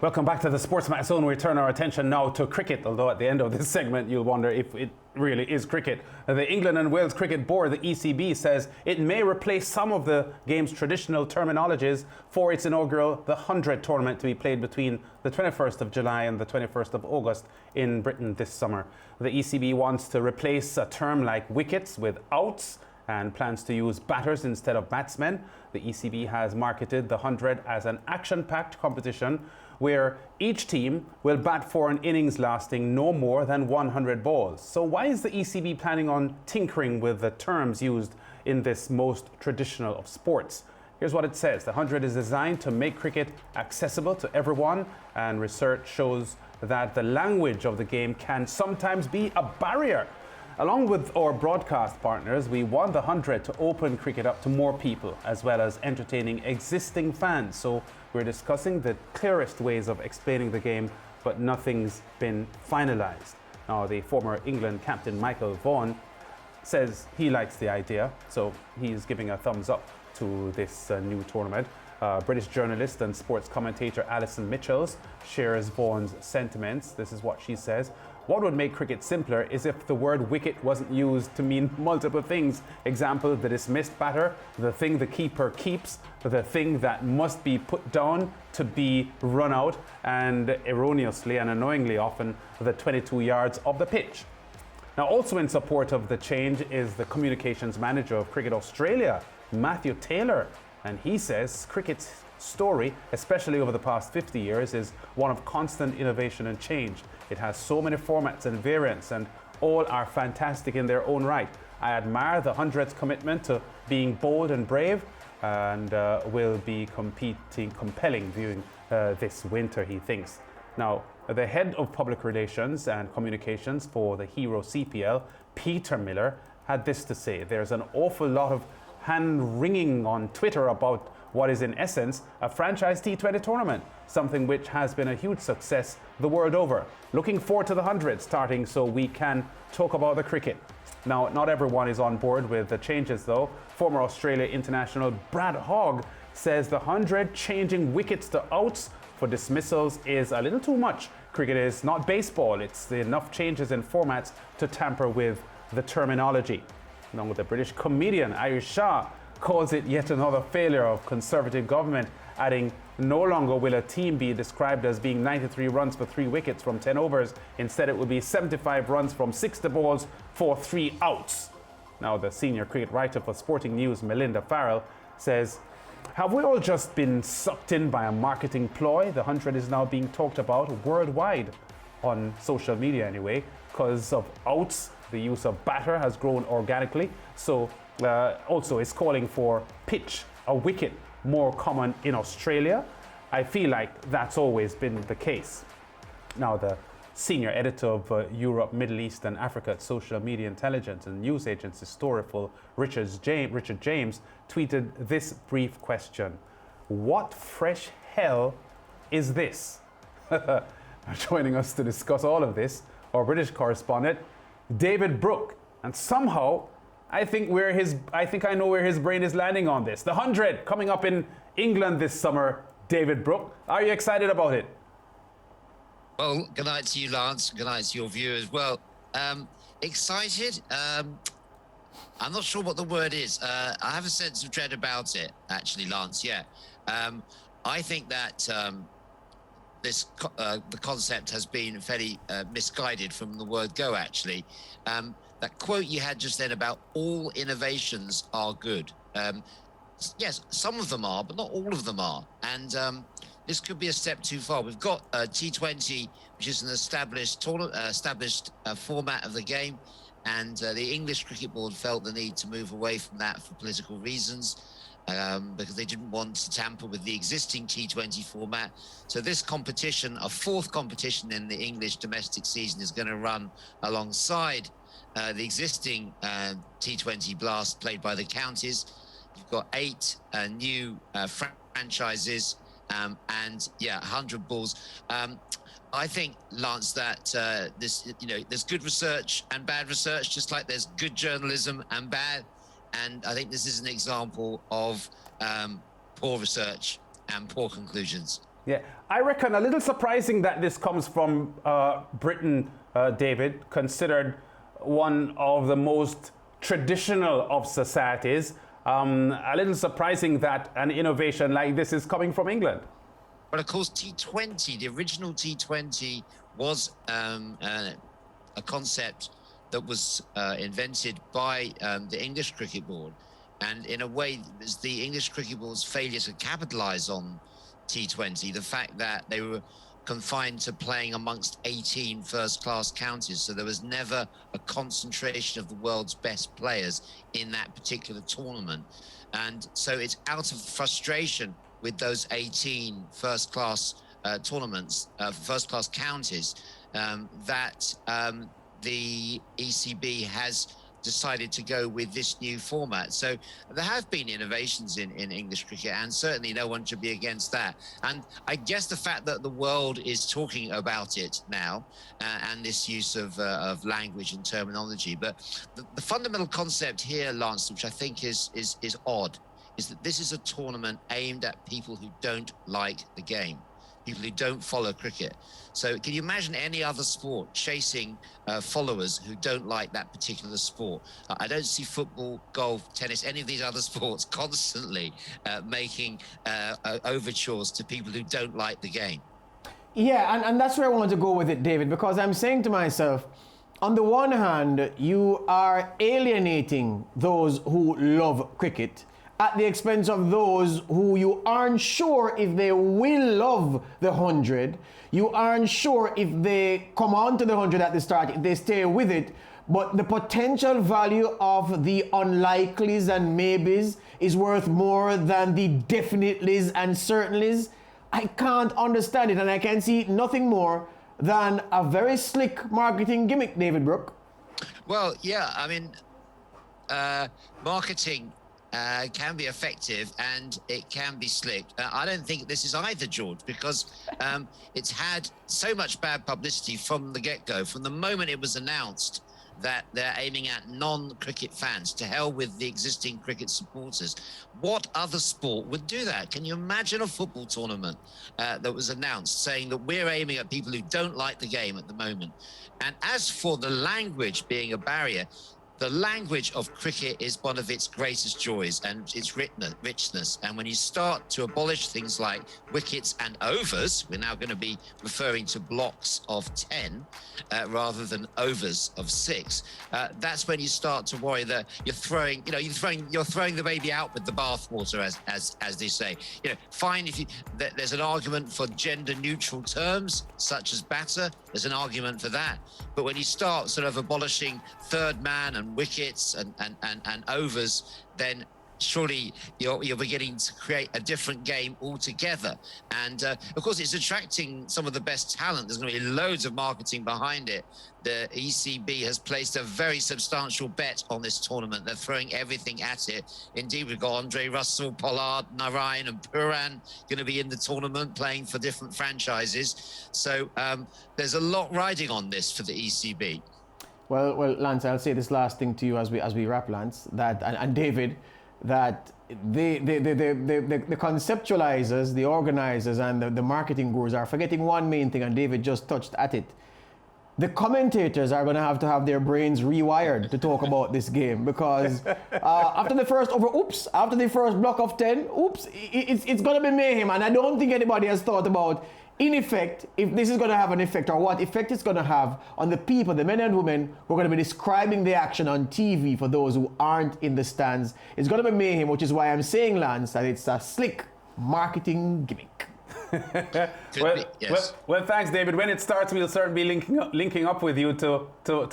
Welcome back to the SportsMax Zone. We turn our attention now to cricket, although at the end of this segment you'll wonder if it really is cricket. The England and Wales Cricket Board, the ECB, says it may replace some of the game's traditional terminologies for its inaugural The 100 tournament to be played between the 21st of July and the 21st of August in Britain this summer. The ECB wants to replace a term like wickets with outs and plans to use batters instead of batsmen. The ECB has marketed the 100 as an action-packed competition where each team will bat for an innings lasting no more than 100 balls. So why is the ECB planning on tinkering with the terms used in this most traditional of sports? Here's what it says. The 100 is designed to make cricket accessible to everyone, and research shows that the language of the game can sometimes be a barrier. Along with our broadcast partners, we want the 100 to open cricket up to more people, as well as entertaining existing fans. So we're discussing the clearest ways of explaining the game, but nothing's been finalised. Now, the former England captain Michael Vaughan says he likes the idea, so he's giving a thumbs up to this new tournament. British journalist and sports commentator Alison Mitchells shares Vaughan's sentiments. This is what she says. What would make cricket simpler is if the word wicket wasn't used to mean multiple things. Example, the dismissed batter, the thing the keeper keeps, the thing that must be put down to be run out, and erroneously and annoyingly often, the 22 yards of the pitch. Now, also in support of the change is the communications manager of Cricket Australia, Matthew Taylor. And he says cricket's story, especially over the past 50 years, is one of constant innovation and change. It has so many formats and variants, and all are fantastic in their own right. I admire the 100's commitment to being bold and brave, and will be compelling viewing this winter, he thinks. Now, the head of public relations and communications for the Hero CPL, Peter Miller, had this to say. There's an awful lot of hand-wringing on Twitter about what is in essence a franchise T20 tournament, something which has been a huge success the world over. Looking forward to the 100 starting so we can talk about the cricket. Now, not everyone is on board with the changes though. Former Australia international Brad Hogg says the 100 changing wickets to outs for dismissals is a little too much. Cricket is not baseball. It's enough changes in formats to tamper with the terminology. Along with the British comedian Ayush Shah calls it yet another failure of Conservative government, adding, no longer will a team be described as being 93 runs for 3 wickets from 10 overs. Instead, it will be 75 runs from 60 balls for 3 outs. Now, the senior cricket writer for Sporting News, Melinda Farrell, says, have we all just been sucked in by a marketing ploy? The 100 is now being talked about worldwide, on social media anyway, because of outs. The use of batter has grown organically, so also is calling for pitch, a wicket, more common in Australia. I feel like that's always been the case. Now, the senior editor of Europe, Middle East and Africa at Social Media Intelligence and News Agency Storyful, Richard James, tweeted this brief question. What fresh hell is this? Joining us to discuss all of this, our British correspondent, David Brook. And somehow, I think I know where his brain is landing on this. The 100 coming up in England this summer, David Brook. Are you excited about it? Well, good night to you, Lance. Good night to your viewers. Well, excited? I'm not sure what the word is. I have a sense of dread about it, actually, Lance, yeah. I think that the concept has been fairly misguided from the word go, actually. That quote you had just then about all innovations are good. Yes, some of them are, but not all of them are. And this could be a step too far. We've got T20, which is an established format of the game. And the English Cricket Board felt the need to move away from that for political reasons. Because they didn't want to tamper with the existing T20 format. So this competition, a fourth competition in the English domestic season, is going to run alongside the existing T20 blast played by the counties. You've got 8 new franchises and 100 balls. I think, Lance, that there's good research and bad research, just like there's good journalism and bad. And I think this is an example of poor research and poor conclusions. Yeah, I reckon a little surprising that this comes from Britain, David, considered one of the most traditional of societies. A little surprising that an innovation like this is coming from England. But of course, T20, the original T20 was a concept that was invented by the English Cricket Board. And in a way, it's the English Cricket Board's failure to capitalize on T20, the fact that they were confined to playing amongst 18 first-class counties. So there was never a concentration of the world's best players in that particular tournament. And so it's out of frustration with those 18 first-class tournaments, first-class counties, that the ECB has decided to go with this new format. So there have been innovations in English cricket, and certainly no one should be against that. And I guess the fact that the world is talking about it now, and this use of language and terminology, but the fundamental concept here, Lance, which I think is odd, is that this is a tournament aimed at people who don't like the game, people who don't follow cricket. So can you imagine any other sport chasing followers who don't like that particular sport? I don't see football, golf, tennis, any of these other sports constantly making overtures to people who don't like the game. Yeah, and that's where I wanted to go with it, David, because I'm saying to myself, on the one hand, you are alienating those who love cricket at the expense of those who you aren't sure if they will love the 100. You aren't sure if they come on to the 100 at the start, if they stay with it. But the potential value of the unlikelies and maybes is worth more than the definitelys and certainlys. I can't understand it, and I can see nothing more than a very slick marketing gimmick, David Brook. Well, yeah, I mean, marketing can be effective and it can be slick. I don't think this is either, George, because it's had so much bad publicity from the get-go, from the moment it was announced that they're aiming at non-cricket fans. To hell with the existing cricket supporters. What other sport would do that? Can you imagine a football tournament that was announced saying that we're aiming at people who don't like the game at the moment? And as for the language being a barrier, the language of cricket is one of its greatest joys and its richness. And when you start to abolish things like wickets and overs, we're now going to be referring to blocks of 10 rather than overs of 6. That's when you start to worry that you're throwing the baby out with the bathwater, as they say. You know, fine if there's an argument for gender-neutral terms such as batter. There's an argument for that. But when you start sort of abolishing third man and wickets and overs, then surely you're beginning to create a different game altogether. And of course, it's attracting some of the best talent. There's going to be loads of marketing behind it. The ECB has placed a very substantial bet on this tournament. They're throwing everything at it. Indeed, we've got Andre Russell, Pollard, Narayan and Puran going to be in the tournament playing for different franchises. So there's a lot riding on this for the ECB. Well, Lance, I'll say this last thing to you as we wrap, Lance, that and David, that the conceptualizers, the organizers, and the marketing gurus are forgetting one main thing, and David just touched at it. The commentators are going to have their brains rewired to talk about this game, because after the first block of 10, it's going to be mayhem, and I don't think anybody has thought about, in effect, if this is going to have an effect, or what effect it's going to have on the people, the men and women who are going to be describing the action on TV for those who aren't in the stands. It's going to be mayhem, which is why I'm saying, Lance, that it's a slick marketing gimmick. Well, thanks, David. When it starts, we'll certainly be linking up with you to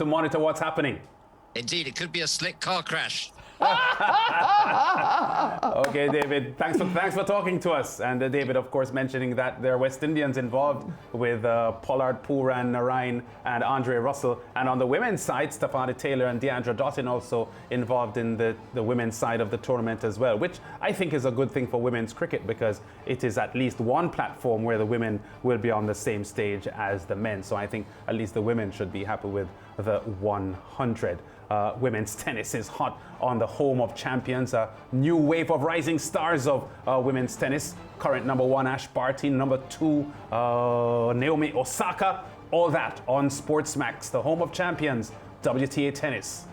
monitor what's happening. Indeed, it could be a slick car crash. Okay, David, thanks for talking to us. And David, of course, mentioning that there are West Indians involved with Pollard, Puran, Narayan and Andre Russell. And on the women's side, Stefani Taylor and Deandra Dottin also involved in the women's side of the tournament as well, which I think is a good thing for women's cricket, because it is at least one platform where the women will be on the same stage as the men. So I think at least the women should be happy with the 100. women's tennis is hot on the home of champions. A new wave of rising stars of women's tennis. Current number 1 Ash Barty, number 2 Naomi Osaka. All that on SportsMax, the home of champions, WTA Tennis.